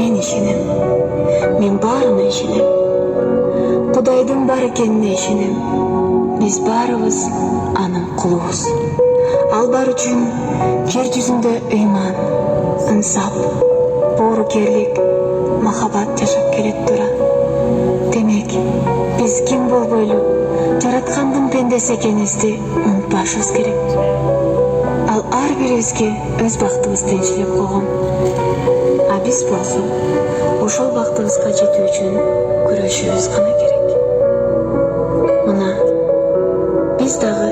мен ишенем. Мен баарына ишенем. Кудайдын бар экенине ишенем. Биз баарыбыз анын кулубуз. Ал бар үчүн жер жүзүндө ыйман, ынсап, боорукерлик, махабат жашап келет тура. Демек, биз ким болбойлу жараткандын пендеси экенибизди унутпашыбыз керек. Ал ар бирибизге өз бактыбызды энчилеп койгон. А биз болсо ошол бактыбызга жетүү үчүн күрөшүүбүз гана керек. Мына биз дагы